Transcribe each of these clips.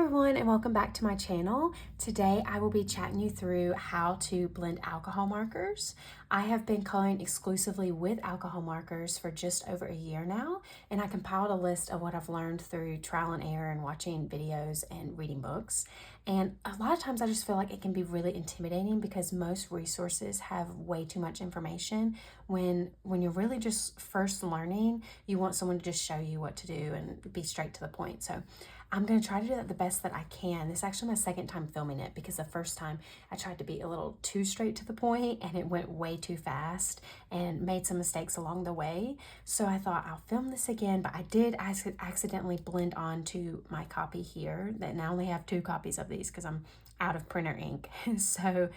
everyone, and welcome back to my channel. Today I will be chatting you through how to blend alcohol markers. I have been coloring exclusively with alcohol markers for just over a year now, and I compiled a list of what I've learned through trial and error and watching videos and reading books. And a lot of times I just feel like it can be really intimidating because most resources have way too much information. When you're really just first learning, you want someone to just show you what to do and be straight to the point. So I'm going to try to do that the best that I can. This is actually my second time filming it because the first time I tried to be a little too straight to the point and it went way too fast and made some mistakes along the way. So I thought I'll film this again, but I did accidentally blend onto my copy here. That now I only have 2 copies of these because I'm out of printer ink. So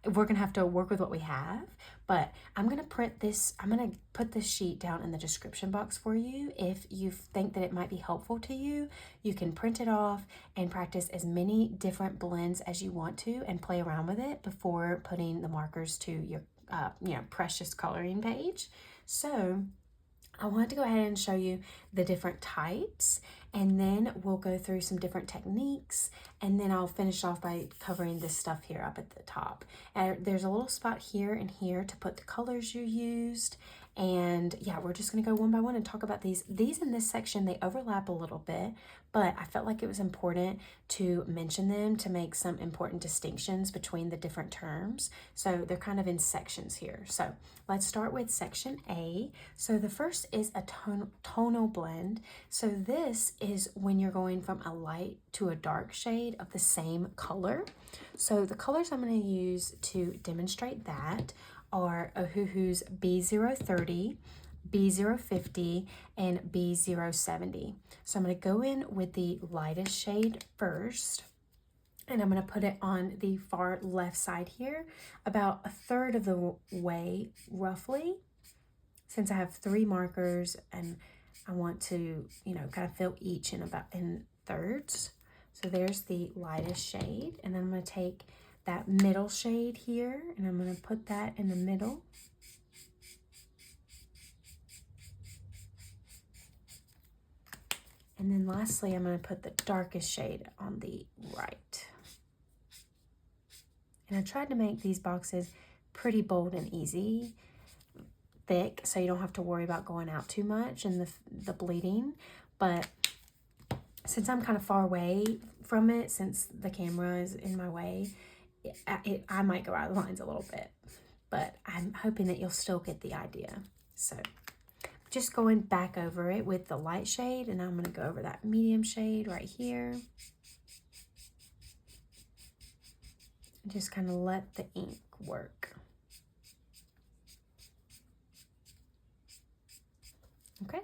we're gonna have to work with what we have, but I'm gonna print this. I'm gonna put this sheet down in the description box for you. If you think that it might be helpful to you, you can print it off and practice as many different blends as you want to and play around with it before putting the markers to your precious coloring page. So I wanted to go ahead and show you the different types, and then we'll go through some different techniques, and then I'll finish off by covering this stuff here up at the top. There's a little spot here and here to put the colors you used, and yeah, we're just gonna go one by one and talk about these. These in this section, they overlap a little bit, but I felt like it was important to mention them to make some important distinctions between the different terms. So they're kind of in sections here. So let's start with section A. So the first is a tonal blend. So this is when you're going from a light to a dark shade of the same color. So the colors I'm going to use to demonstrate that are Ohuhu's B030, B050, and B070. So I'm going to go in with the lightest shade first, and I'm going to put it on the far left side here, about 1/3 of the way roughly, since I have 3 markers and I want to, kind of fill each in thirds. So there's the lightest shade, and then I'm going to take that middle shade here and I'm going to put that in the middle. And then lastly, I'm going to put the darkest shade on the right. And I tried to make these boxes pretty bold and easy, thick, so you don't have to worry about going out too much and the bleeding. But since I'm kind of far away from it, since the camera is in my way, I might go out of the lines a little bit, but I'm hoping that you'll still get the idea. So just going back over it with the light shade, and I'm going to go over that medium shade right here. And just kind of let the ink work. Okay.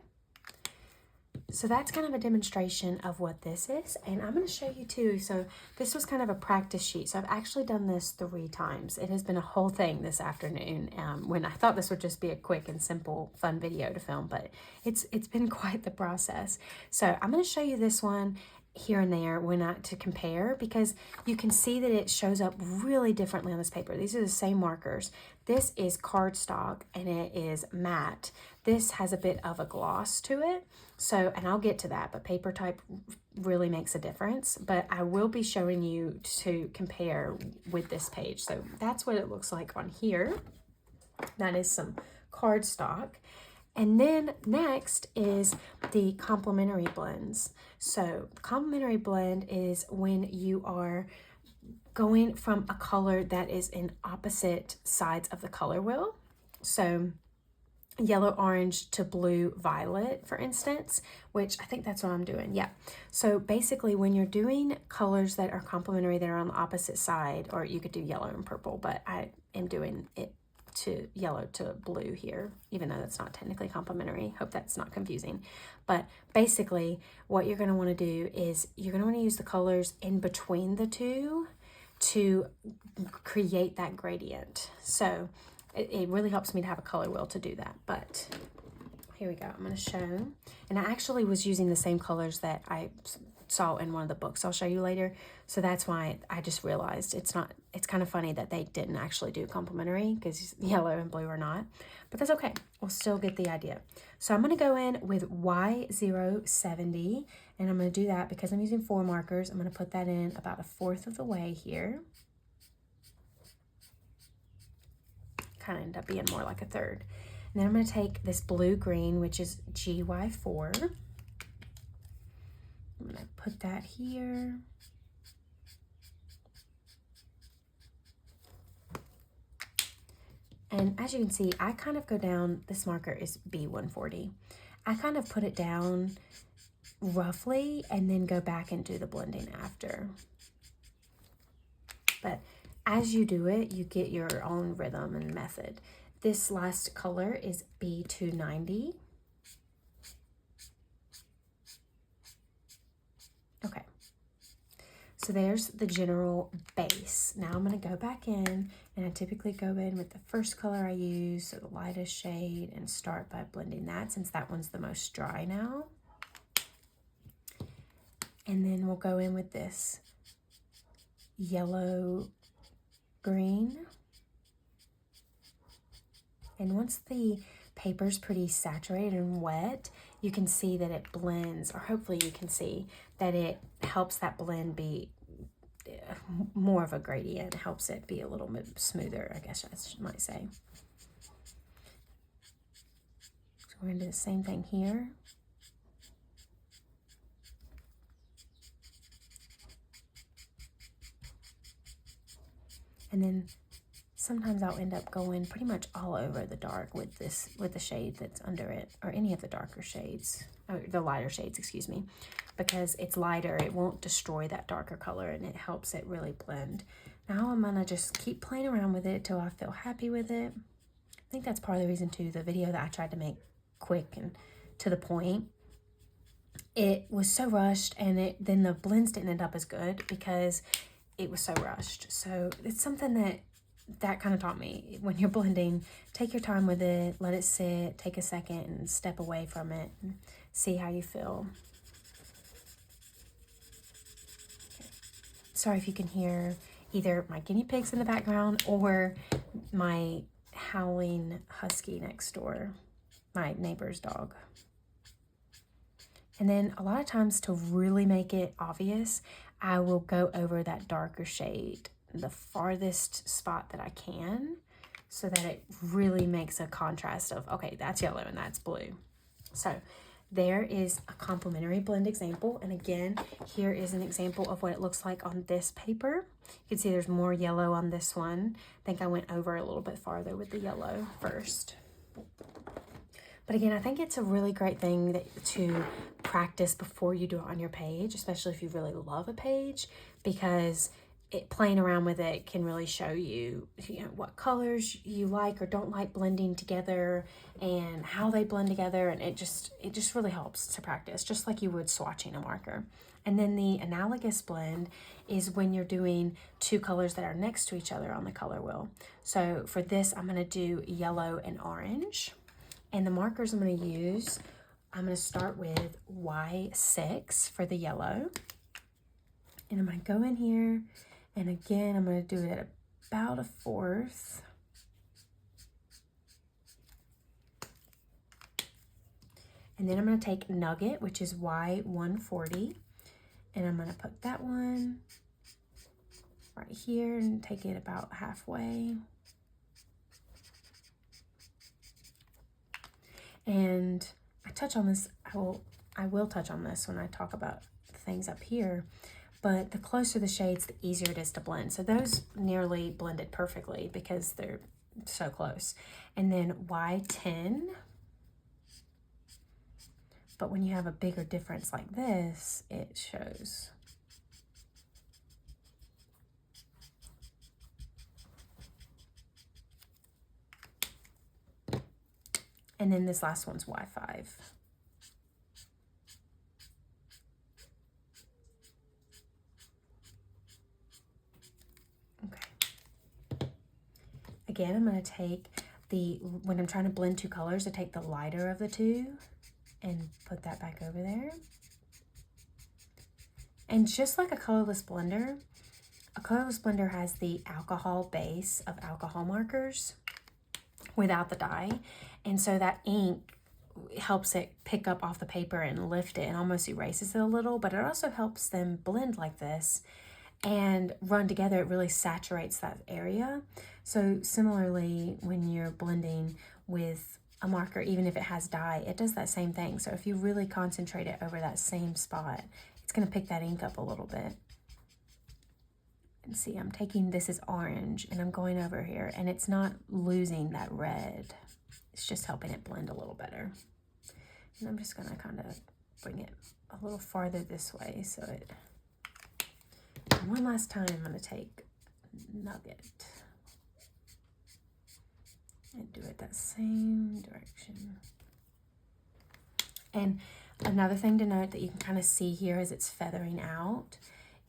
So that's kind of a demonstration of what this is, and I'm going to show you too. So this was kind of a practice sheet. So I've actually done this 3 times. It has been a whole thing this afternoon when I thought this would just be a quick and simple fun video to film, but it's been quite the process. So I'm going to show you this one here and there to compare, because you can see that it shows up really differently on this paper. These are the same markers. This is cardstock and it is matte. This has a bit of a gloss to it. So, and I'll get to that, but paper type really makes a difference. But I will be showing you to compare with this page. So that's what it looks like on here. That is some cardstock. And then next is the complementary blends. So the complementary blend is when you are going from a color that is in opposite sides of the color wheel. So yellow orange to blue violet, for instance, which I think that's what I'm doing. Yeah. So basically when you're doing colors that are complementary that are on the opposite side, or you could do yellow and purple, but I am doing it to yellow to blue here, even though that's not technically complementary. Hope that's not confusing. But basically what you're going to want to do is you're going to want to use the colors in between the two to create that gradient. So it really helps me to have a color wheel to do that. But here we go. I'm going to show, and I actually was using the same colors that I saw in one of the books I'll show you later. So that's why I just realized it's kind of funny that they didn't actually do complementary, because yellow and blue are not, but that's okay. We'll still get the idea. So I'm going to go in with Y070, And I'm going to do that because I'm using 4 markers. I'm going to put that in about 1/4 of the way here. Kind of end up being more like 1/3. And then I'm going to take this blue-green, which is GY4. I'm going to put that here. And as you can see, I kind of go down, this marker is B140. I kind of put it down roughly and then go back and do the blending after. But as you do it, you get your own rhythm and method. This last color is B290. Okay. So there's the general base. Now I'm going to go back in, and I typically go in with the first color I use, so the lightest shade, and start by blending that since that one's the most dry now. And then we'll go in with this yellow green. And once the paper's pretty saturated and wet, you can see that it blends, or hopefully you can see that it helps that blend be more of a gradient, helps it be a little bit smoother, I guess I might say. So we're going to do the same thing here. And then sometimes I'll end up going pretty much all over the dark with the shade that's under it, or any of the darker shades, or the lighter shades, excuse me, because it's lighter, it won't destroy that darker color, and it helps it really blend. Now I'm gonna just keep playing around with it till I feel happy with it. I think that's part of the reason too, the video that I tried to make quick and to the point, it was so rushed, and then the blends didn't end up as good because it was so rushed. So it's something that kind of taught me, when you're blending, take your time with it, let it sit, take a second and step away from it and see how you feel. Okay. Sorry if you can hear either my guinea pigs in the background or my howling husky next door, my neighbor's dog. And then a lot of times, to really make it obvious, I will go over that darker shade, the farthest spot that I can, so that it really makes a contrast of, okay, that's yellow and that's blue. So there is a complementary blend example. And again, here is an example of what it looks like on this paper. You can see there's more yellow on this one. I think I went over a little bit farther with the yellow first. But again, I think it's a really great thing to practice before you do it on your page, especially if you really love a page, because playing around with it can really show you, what colors you like or don't like blending together and how they blend together. And it just really helps to practice, just like you would swatching a marker. And then the analogous blend is when you're doing 2 colors that are next to each other on the color wheel. So for this, I'm going to do yellow and orange. And the markers I'm going to use, I'm going to start with Y6 for the yellow. And I'm going to go in here, and again, I'm going to do it at about 1/4. And then I'm going to take Nugget, which is Y140, and I'm going to put that one right here and take it about halfway. And I touch on this, I will touch on this when I talk about things up here, but the closer the shades, the easier it is to blend. So those nearly blended perfectly because they're so close. And then Y10, but when you have a bigger difference like this, it shows. And then this last one's Y5. Okay. Again, I'm going to take when I'm trying to blend 2 colors, I take the lighter of the 2 and put that back over there. And just like a colorless blender has the alcohol base of alcohol markers without the dye. And so that ink helps it pick up off the paper and lift it and almost erases it a little, but it also helps them blend like this and run together. It really saturates that area. So similarly, when you're blending with a marker, even if it has dye, it does that same thing. So if you really concentrate it over that same spot, it's going to pick that ink up a little bit. And see, I'm taking, this is orange, and I'm going over here, and it's not losing that red. It's just helping it blend a little better. And I'm just going to kind of bring it a little farther this way so it... One last time, I'm going to take Nugget and do it that same direction. And another thing to note that you can kind of see here as it's feathering out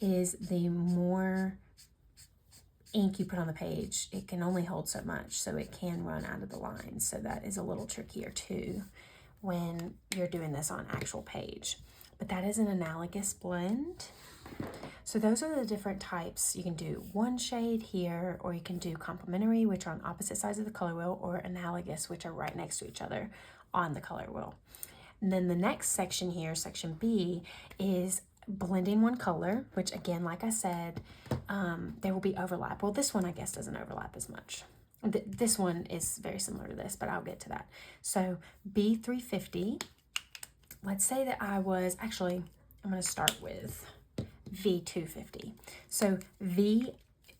is the more ink you put on the page, it can only hold so much, so it can run out of the lines. So that is a little trickier too when you're doing this on actual page. But that is an analogous blend. So those are the different types. You can do one shade here, or you can do complementary, which are on opposite sides of the color wheel, or analogous, which are right next to each other on the color wheel. And then the next section here, section B, is blending one color, which again, like I said, there will be overlap. Well, this one I guess doesn't overlap as much. This one is very similar to this, but I'll get to that. So B350, let's say that I was, actually, I'm going to start with V250. So V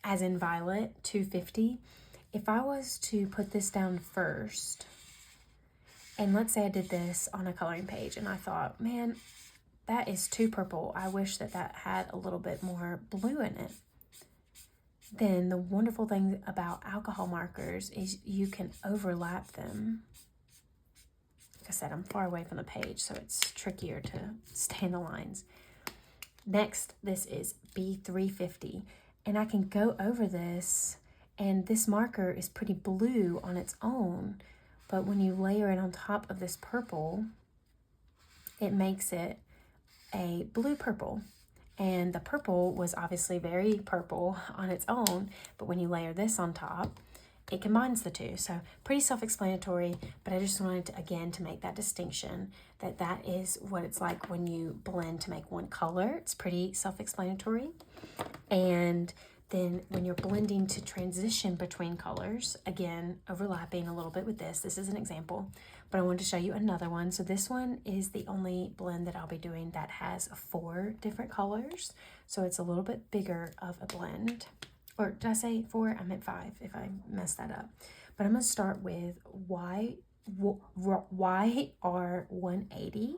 as in violet, 250. If I was to put this down first, and let's say I did this on a coloring page and I thought, man, that is too purple. I wish that that had a little bit more blue in it. Then the wonderful thing about alcohol markers is you can overlap them. Like I said, I'm far away from the page, so it's trickier to stay in the lines. Next, this is B350, and I can go over this, and this marker is pretty blue on its own, but when you layer it on top of this purple, it makes it a blue purple. And the purple was obviously very purple on its own, but when you layer this on top, it combines the two. So pretty self-explanatory, but I just wanted to, again, to make that distinction that that is what it's like when you blend to make one color. It's pretty self-explanatory. And then when you're blending to transition between colors, again, overlapping a little bit with this. This is an example, but I wanted to show you another one. So this one is the only blend that I'll be doing that has 4 different colors. So it's a little bit bigger of a blend. Or did I say 4? I meant 5 if I messed that up. But I'm going to start with YR180.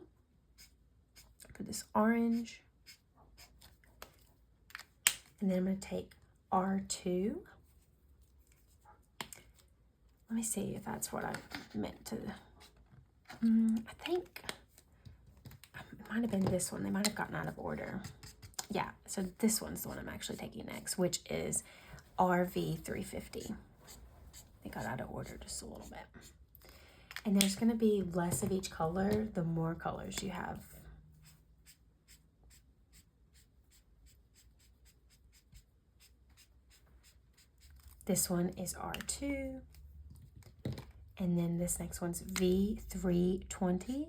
Put this orange. And then I'm going to take R2. Let me see if that's what I meant to. I think it might have been this one. They might have gotten out of order. Yeah, so this one's the one I'm actually taking next, which is RV350. They got out of order just a little bit. And there's going to be less of each color the more colors you have. This one is R2. And then this next one's V320.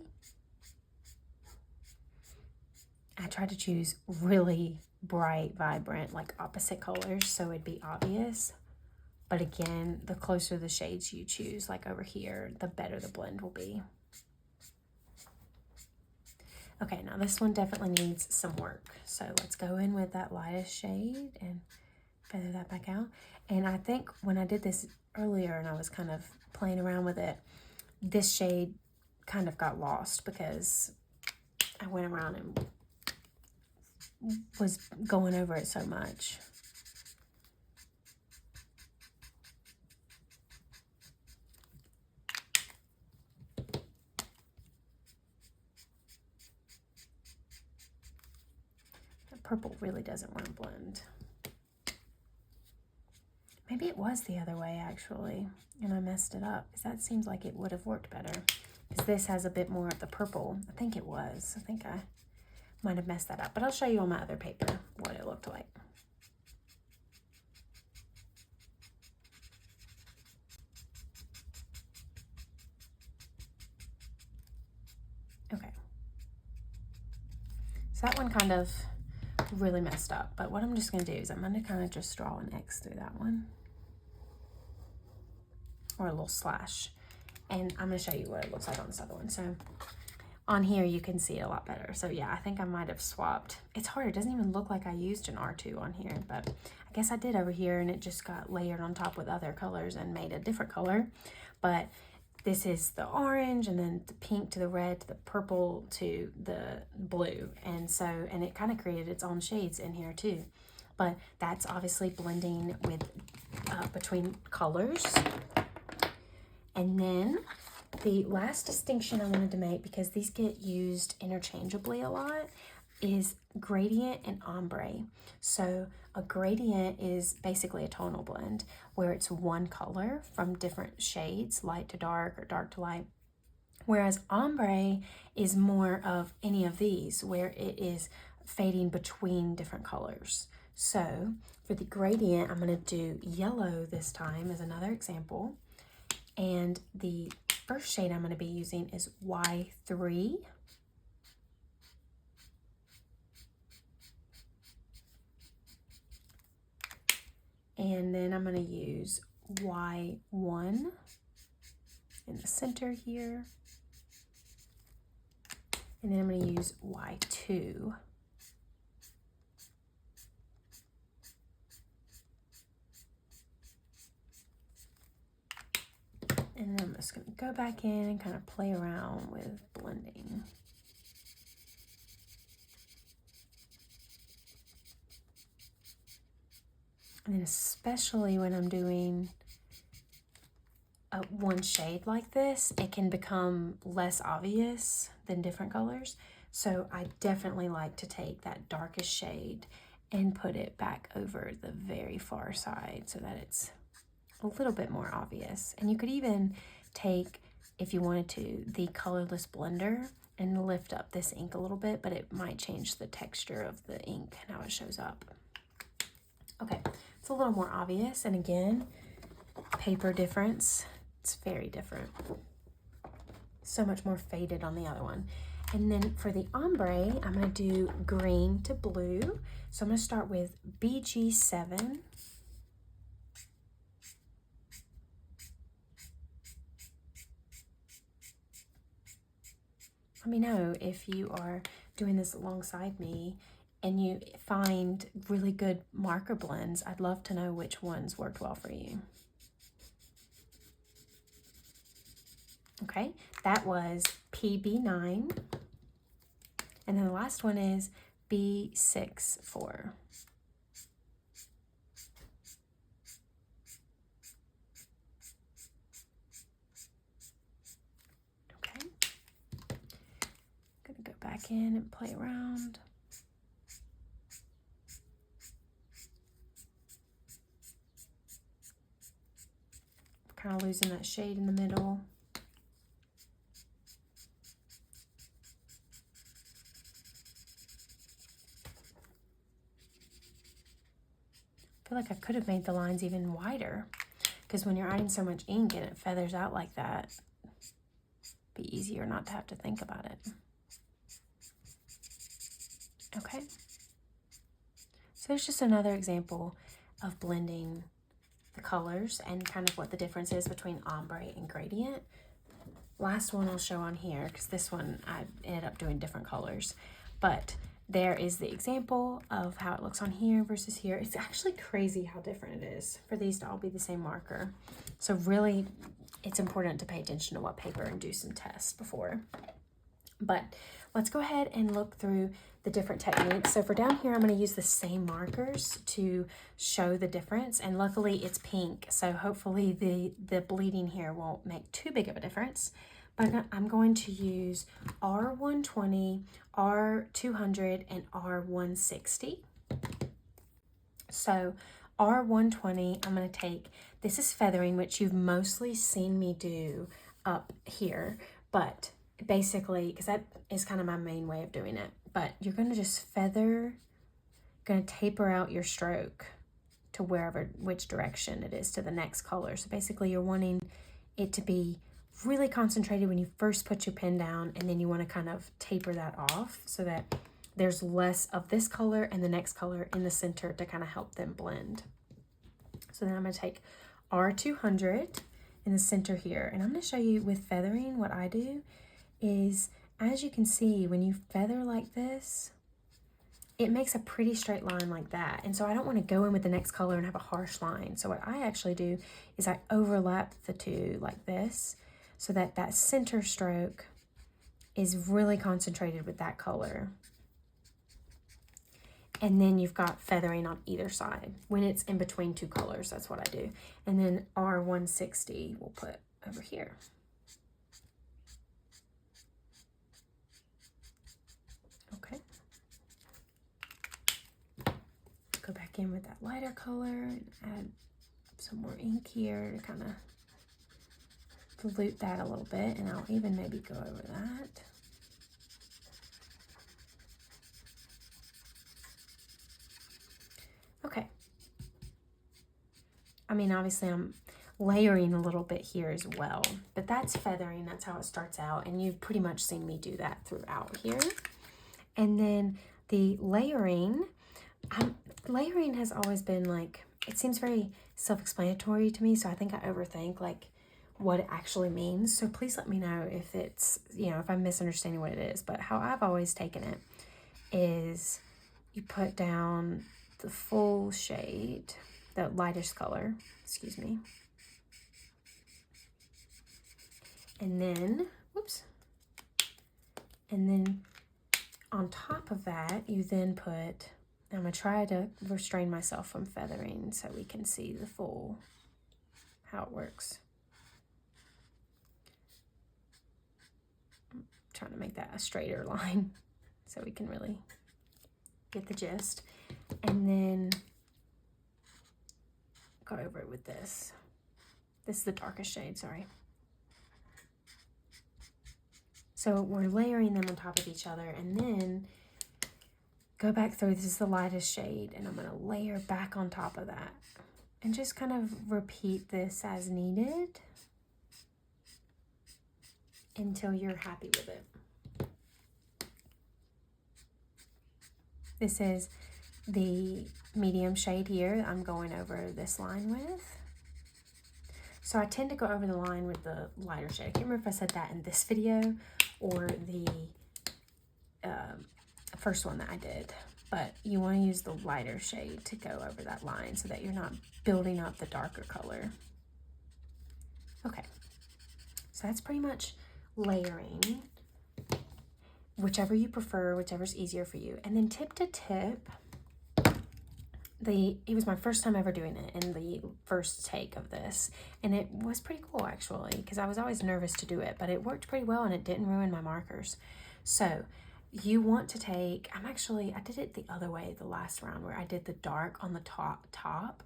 I try to choose really bright, vibrant, like opposite colors so it'd be obvious. But again, the closer the shades you choose, like over here, the better the blend will be. Okay, now this one definitely needs some work. So let's go in with that lightest shade and feather that back out. And I think when I did this earlier and I was kind of playing around with it, this shade kind of got lost because I went around and was going over it so much. The purple really doesn't want to blend. Maybe it was the other way actually, and I messed it up because that seems like it would have worked better because this has a bit more of the purple. I think it was. I think I might have messed that up, but I'll show you on my other paper what it looked like. that one kind of really messed up. But what I'm just going to do is I'm going to kind of just draw an X through that one. Or a little slash. And I'm going to show you what it looks like on this other one. So on here you can see it a lot better. So yeah, I think I might have swapped. It's hard. It doesn't even look like I used an R2 on here. But I guess I did over here, and it just got layered on top with other colors and made a different color. But this is the orange, and then the pink to the red to the purple to the blue. And so, and it kind of created its own shades in here too. But that's obviously blending with between colors. And then the last distinction I wanted to make, because these get used interchangeably a lot, is gradient and ombre. So a gradient is basically a tonal blend where it's one color from different shades, light to dark or dark to light. Whereas ombre is more of any of these, where it is fading between different colors. So for the gradient, I'm going to do yellow this time as another example. And the first shade I'm going to be using is Y3. And then I'm going to use Y1 in the center here. And then I'm going to use Y2. And then I'm just going to go back in and kind of play around with blending. And then especially when I'm doing one shade like this, it can become less obvious than different colors. So I definitely like to take that darkest shade and put it back over the very far side so that it's a little bit more obvious. And you could even take, if you wanted to, the colorless blender and lift up this ink a little bit, but it might change the texture of the ink and how it shows up. Okay, it's a little more obvious. And again, paper difference, it's very different. So much more faded on the other one. And then for the ombre, I'm going to do green to blue. So I'm going to start with BG7. Let me know if you are doing this alongside me and you find really good marker blends. I'd love to know which ones worked well for you. Okay, that was PB9. And then the last one is B64. Okay, gonna go back in and play around. Kind of losing that shade in the middle. I feel like I could have made the lines even wider, because when you're adding so much ink and it feathers out like that, it'd be easier not to have to think about it. Okay. So there's just another example of blending the colors and kind of what the difference is between ombre and gradient. Last one I'll show on here, because this one I ended up doing different colors, but there is the example of how it looks on here versus here. It's actually crazy how different it is for these to all be the same marker. So really, it's important to pay attention to what paper and do some tests before. But let's go ahead and look through the different techniques. So for down here, I'm going to use the same markers to show the difference. And luckily it's pink, so hopefully the bleeding here won't make too big of a difference. But I'm going to use R120, R200, and R160. So R120, I'm going to take, this is feathering, which you've mostly seen me do up here, but basically, because that is kind of my main way of doing it, but you're going to just feather, going to taper out your stroke to which direction it is to the next color. So basically you're wanting it to be really concentrated when you first put your pen down, and then you want to kind of taper that off so that there's less of this color and the next color in the center to kind of help them blend. So then I'm going to take R200 in the center here, and I'm going to show you with feathering what I do is, as you can see, when you feather like this, it makes a pretty straight line like that. And so I don't want to go in with the next color and have a harsh line. So what I actually do is I overlap the two like this so that that center stroke is really concentrated with that color. And then you've got feathering on either side. When it's in between two colors, that's what I do. And then R160 we'll put over here. Okay. Go back in with that lighter color and add some more ink here to kind of dilute that a little bit, and I'll even maybe go over that. Okay. I mean, obviously I'm layering a little bit here as well, but that's feathering. That's how it starts out, and you've pretty much seen me do that throughout here. And then the layering, layering has always been like, it seems very self-explanatory to me, so I think I overthink like what it actually means. So please let me know if it's, you know, if I'm misunderstanding what it is. But how I've always taken it is you put down the full shade, the lightest color, excuse me. And then, whoops. And then on top of that, you then put, I'm going to try to restrain myself from feathering so we can see the full, how it works. I'm trying to make that a straighter line so we can really get the gist. And then go over it with this. This is the darkest shade, sorry. So we're layering them on top of each other, and then go back through, this is the lightest shade, and I'm gonna layer back on top of that. And just kind of repeat this as needed until you're happy with it. This is the medium shade here I'm going over this line with. So I tend to go over the line with the lighter shade. I can't remember if I said that in this video or the first one that I did, but you want to use the lighter shade to go over that line so that you're not building up the darker color. Okay, so that's pretty much layering, whichever you prefer, whichever's easier for you. And then tip to tip, it was my first time ever doing it in the first take of this, and it was pretty cool actually, because I was always nervous to do it, but it worked pretty well and it didn't ruin my markers. So you want to take, I did it the other way the last round where I did the dark on the top.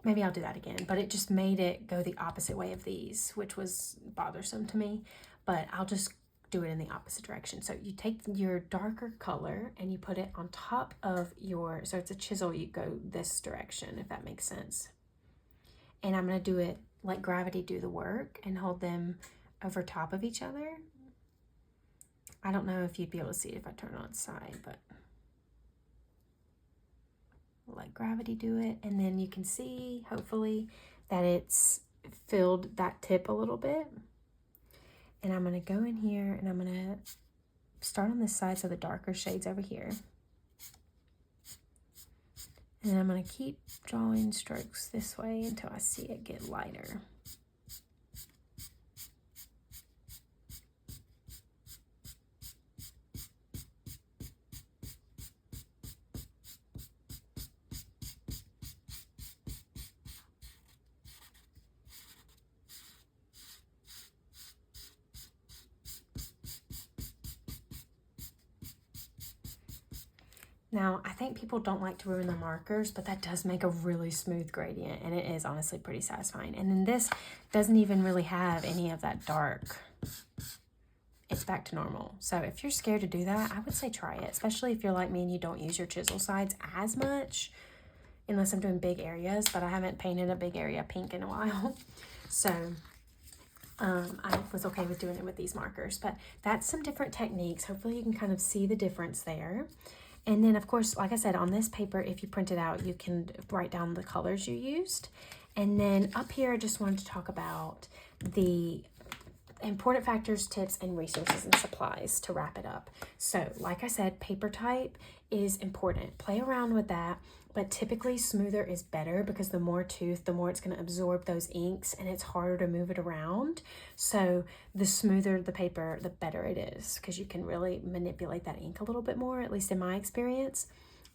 Maybe I'll do that again, but it just made it go the opposite way of these, which was bothersome to me, but I'll just do it in the opposite direction. So you take your darker color and you put it on top of your, so it's a chisel, you go this direction, if that makes sense. And I'm going to do it like gravity do the work and hold them over top of each other. I don't know if you'd be able to see it if I turn it on its side, but let gravity do it. And then you can see, hopefully, that it's filled that tip a little bit. And I'm going to go in here and I'm going to start on this side, so the darker shades over here. And then I'm going to keep drawing strokes this way until I see it get lighter. Now, I think people don't like to ruin their markers, but that does make a really smooth gradient, and it is honestly pretty satisfying. And then this doesn't even really have any of that dark. It's back to normal. So if you're scared to do that, I would say try it, especially if you're like me and you don't use your chisel sides as much, unless I'm doing big areas, but I haven't painted a big area pink in a while. So I was okay with doing it with these markers, but that's some different techniques. Hopefully you can kind of see the difference there. And then, of course, like I said, on this paper, if you print it out, you can write down the colors you used. And then up here, I just wanted to talk about the important factors, tips, and resources and supplies to wrap it up. So, like I said, paper type is important. Play around with that, but typically smoother is better because the more tooth, the more it's going to absorb those inks and it's harder to move it around. So the smoother the paper, the better it is because you can really manipulate that ink a little bit more, at least in my experience.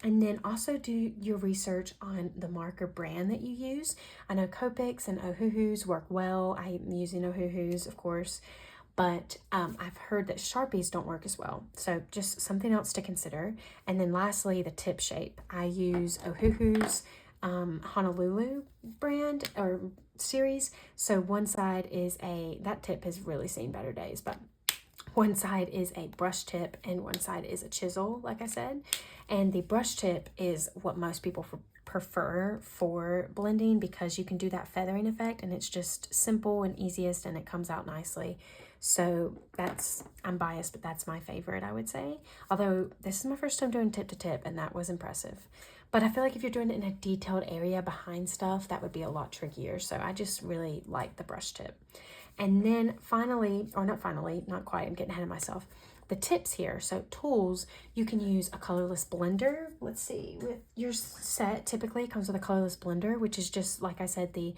And then also do your research on the marker brand that you use. I know Copics and Ohuhus work well. I'm using Ohuhus, of course, but I've heard that Sharpies don't work as well. So just something else to consider. And then lastly, the tip shape. I use Ohuhu's Honolulu brand or series. So one side is that tip has really seen better days, but one side is a brush tip and one side is a chisel, like I said. And the brush tip is what most people prefer for blending because you can do that feathering effect and it's just simple and easiest and it comes out nicely. So I'm biased, but that's my favorite, I would say. Although this is my first time doing tip to tip and that was impressive. But I feel like if you're doing it in a detailed area behind stuff, that would be a lot trickier. So I just really like the brush tip. And then finally, or not finally, not quite, I'm getting ahead of myself. The tips here, so tools, you can use a colorless blender. Let's see, with your set typically comes with a colorless blender, which is just, like I said, the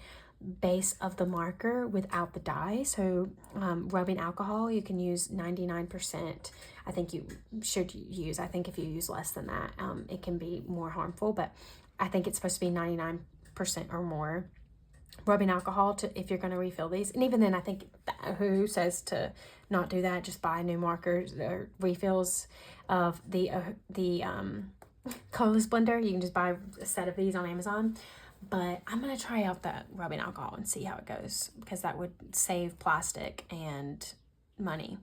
base of the marker without the dye. So rubbing alcohol, you can use 99%. I think you should use, I think if you use less than that, it can be more harmful, but I think it's supposed to be 99% or more. Rubbing alcohol if you're going to refill these, and even then I think who says to not do that, just buy new markers or refills of the colorless blender. You can just buy a set of these on Amazon, but I'm going to try out that rubbing alcohol and see how it goes because that would save plastic and money.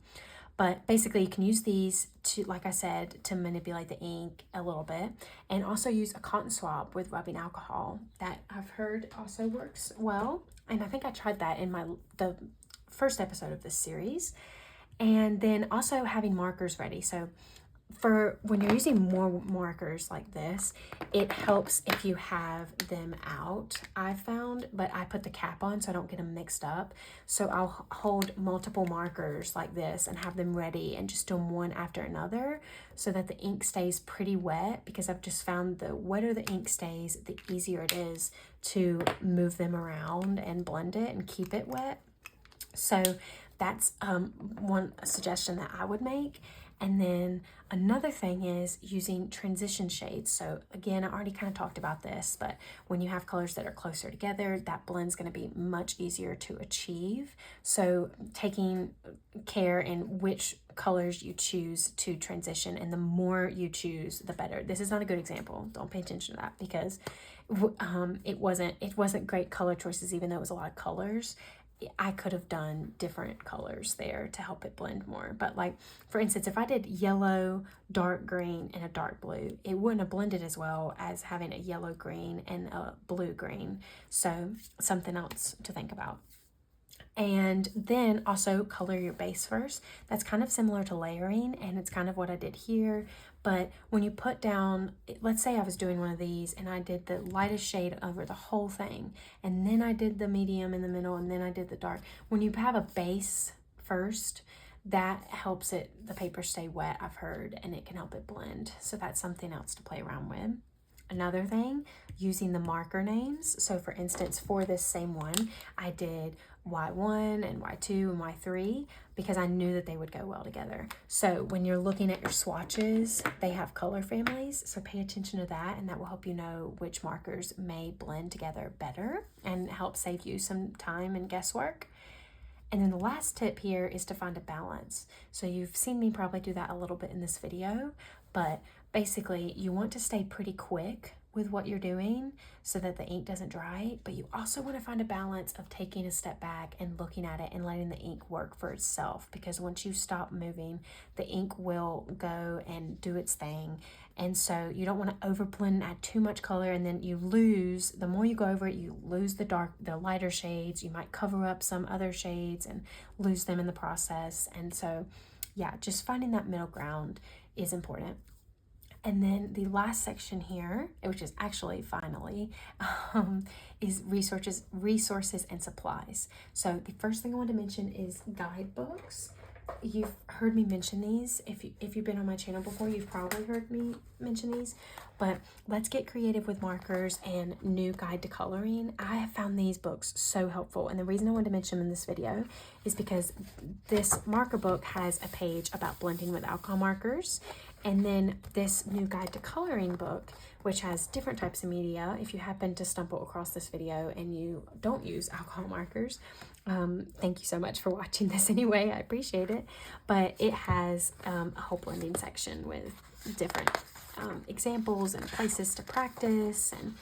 But basically you can use these to, like I said, to manipulate the ink a little bit, and also use a cotton swab with rubbing alcohol that I've heard also works well. And I think I tried that in the first episode of this series. And then also having markers ready. So for when you're using more markers like this, it helps if you have them out, I've found, but I put the cap on so I don't get them mixed up. So I'll hold multiple markers like this and have them ready and just do them one after another so that the ink stays pretty wet, because I've just found the wetter the ink stays, the easier it is to move them around and blend it and keep it wet. So that's one suggestion that I would make. And then another thing is using transition shades. So again, I already kind of talked about this, but when you have colors that are closer together, that blend's going to be much easier to achieve. So taking care in which colors you choose to transition, and the more you choose, the better. This is not a good example. Don't pay attention to that because it wasn't great color choices, even though it was a lot of colors. I could have done different colors there to help it blend more. But like, for instance, if I did yellow, dark green, and a dark blue, it wouldn't have blended as well as having a yellow green and a blue green. So something else to think about. And then also color your base first. That's kind of similar to layering, and it's kind of what I did here. But when you put down, let's say I was doing one of these and I did the lightest shade over the whole thing, and then I did the medium in the middle, and then I did the dark. When you have a base first, that helps the paper stay wet, I've heard, and it can help it blend. So that's something else to play around with. Another thing, using the marker names. So for instance, for this same one, I did Y1 and Y2 and Y3 because I knew that they would go well together. So when you're looking at your swatches, they have color families. So pay attention to that, and that will help you know which markers may blend together better and help save you some time and guesswork. And then the last tip here is to find a balance. So you've seen me probably do that a little bit in this video, but basically you want to stay pretty quick with what you're doing so that the ink doesn't dry, but you also want to find a balance of taking a step back and looking at it and letting the ink work for itself, because once you stop moving, the ink will go and do its thing. And so you don't want to overblend and add too much color, and then you lose, the more you go over it, you lose the lighter shades. You might cover up some other shades and lose them in the process. And so yeah, just finding that middle ground is important. And then the last section here, which is actually finally, is resources and supplies. So the first thing I want to mention is guidebooks. You've heard me mention these. If you've been on my channel before, you've probably heard me mention these. But let's get creative with markers and new guide to coloring. I have found these books so helpful, and the reason I wanted to mention them in this video is because this marker book has a page about blending with alcohol markers, and then this new guide to coloring book, which has different types of media. If you happen to stumble across this video and you don't use alcohol markers, thank you so much for watching this anyway. I appreciate it. But it has a whole blending section with different examples and places to practice and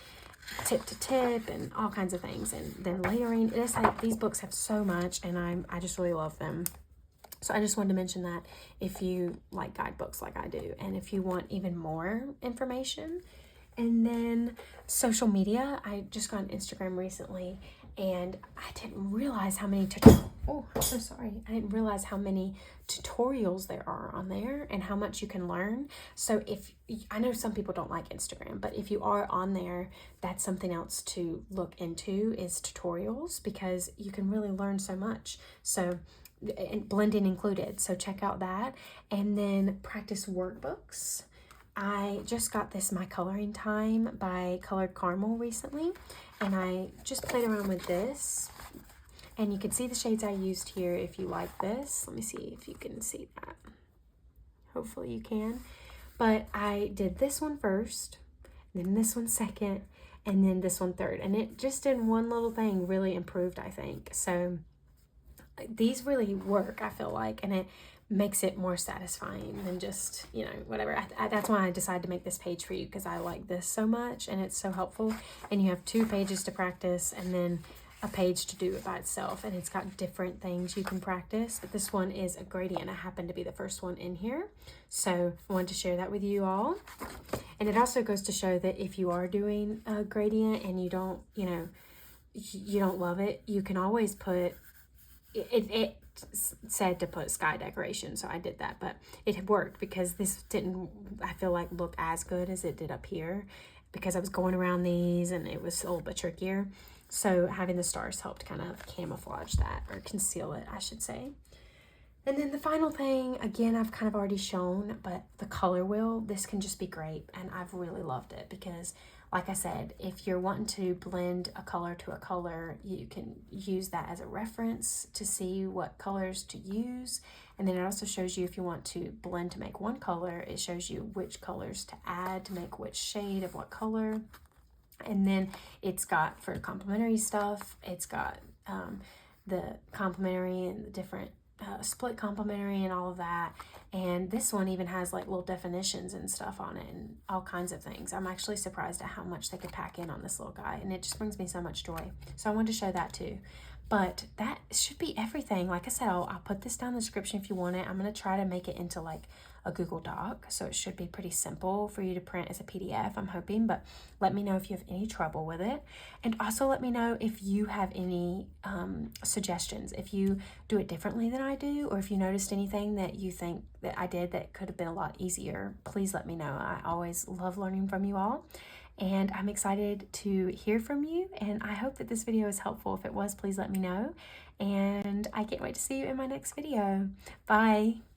tip to tip and all kinds of things. And then layering. It is like these books have so much, and I just really love them. So I just wanted to mention that if you like guidebooks like I do, and if you want even more information. And then social media, I just got on Instagram recently, and I didn't realize how many I'm so sorry. I didn't realize how many tutorials there are on there and how much you can learn. So I know some people don't like Instagram, but if you are on there, that's something else to look into, is tutorials, because you can really learn so much. So, and blending included. So check out that. And then practice workbooks. I just got this My Coloring Time by Colored Caramel recently, and I just played around with this, and you can see the shades I used here if you like this. Let me see if you can see that. Hopefully you can. But I did this one first, then this one second, and then this one third, and it just in one little thing really improved, I think. So these really work, I feel like, and it makes it more satisfying than just, you know, whatever. That's why I decided to make this page for you, because I like this so much and it's so helpful. And you have 2 pages to practice and then a page to do it by itself, and it's got different things you can practice. But this one is a gradient. I happen to be the first one in here, so I wanted to share that with you all. And it also goes to show that if you are doing a gradient and you don't, you know, you don't love it, you can always put it said to put sky decoration, so I did that, but it worked because this didn't, I feel like, look as good as it did up here, because I was going around these and it was a little bit trickier. So having the stars helped kind of camouflage that, or conceal it, I should say. And then the final thing, again, I've kind of already shown, but the color wheel, this can just be great, and I've really loved it because, like I said, if you're wanting to blend a color to a color, you can use that as a reference to see what colors to use. And then it also shows you, if you want to blend to make one color, it shows you which colors to add to make which shade of what color. And then it's got, for complementary stuff, it's got the complementary and the different split complementary and all of that. And this one even has like little definitions and stuff on it and all kinds of things. I'm actually surprised at how much they could pack in on this little guy, and it just brings me so much joy. So I wanted to show that too. But that should be everything. Like I said, I'll put this down in the description if you want it. I'm going to try to make it into like a Google Doc, so it should be pretty simple for you to print as a PDF, I'm hoping. But let me know if you have any trouble with it. And also let me know if you have any suggestions. If you do it differently than I do, or if you noticed anything that you think that I did that could have been a lot easier, please let me know. I always love learning from you all. And I'm excited to hear from you, and I hope that this video is helpful. If it was, please let me know. And I can't wait to see you in my next video. Bye.